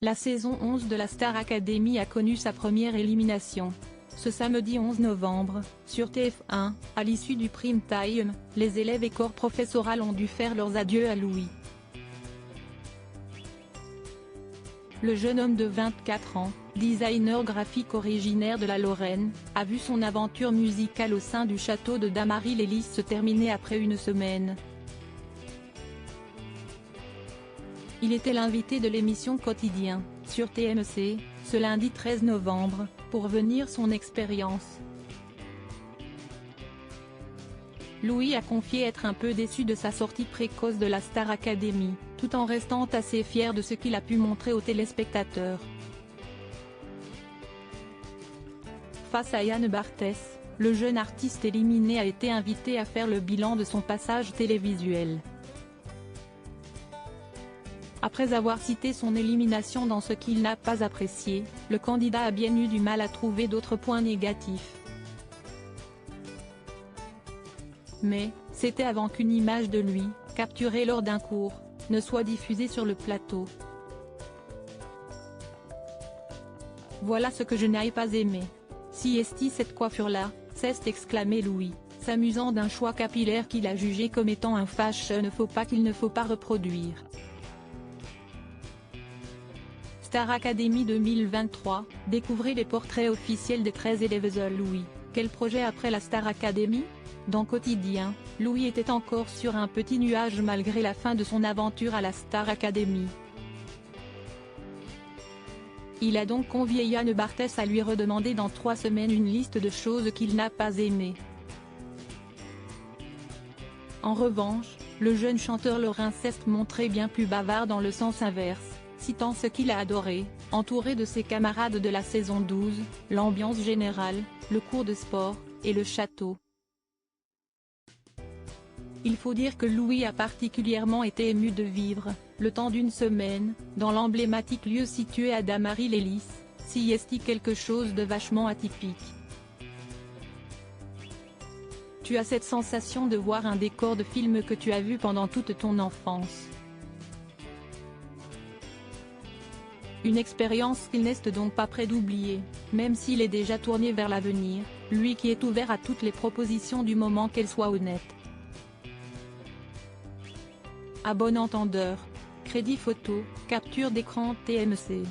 La saison 11 de la Star Academy a connu sa première élimination. Ce samedi 11 novembre, sur TF1, à l'issue du prime time, les élèves et corps professoral ont dû faire leurs adieux à Louis. Le jeune homme de 24 ans, designer graphique originaire de la Lorraine, a vu son aventure musicale au sein du château de Damary-les-Lys se terminer après une semaine. Il était l'invité de l'émission Quotidien, sur TMC, ce lundi 13 novembre, pour venir son expérience. Louis a confié être un peu déçu de sa sortie précoce de la Star Academy, tout en restant assez fier de ce qu'il a pu montrer aux téléspectateurs. Face à Yann Barthès, le jeune artiste éliminé a été invité à faire le bilan de son passage télévisuel. Après avoir cité son élimination dans ce qu'il n'a pas apprécié, le candidat a bien eu du mal à trouver d'autres points négatifs. Mais, c'était avant qu'une image de lui, capturée lors d'un cours, ne soit diffusée sur le plateau. Voilà ce que je n'ai pas aimé. Si est-ce cette coiffure-là, s'est exclamé Louis, s'amusant d'un choix capillaire qu'il a jugé comme étant un fashion faux pas qu'il ne faut pas reproduire. Star Academy 2023, découvrez les portraits officiels des 13 élèves de Louis. Quel projet après la Star Academy? Dans Quotidien, Louis était encore sur un petit nuage malgré la fin de son aventure à la Star Academy. Il a donc convié Yann Barthès à lui redemander dans 3 semaines une liste de choses qu'il n'a pas aimées. En revanche, le jeune chanteur lorrain s'est montré bien plus bavard dans le sens inverse, citant ce qu'il a adoré, entouré de ses camarades de la saison 12, l'ambiance générale, le cours de sport, et le château. Il faut dire que Louis a particulièrement été ému de vivre, le temps d'une semaine, dans l'emblématique lieu situé à Damary-les-Lys, si est quelque chose de vachement atypique. Tu as cette sensation de voir un décor de film que tu as vu pendant toute ton enfance. Une expérience qu'il n'est donc pas prêt d'oublier, même s'il est déjà tourné vers l'avenir, lui qui est ouvert à toutes les propositions du moment qu'elles soient honnêtes. À bon entendeur. Crédit photo, capture d'écran TMC.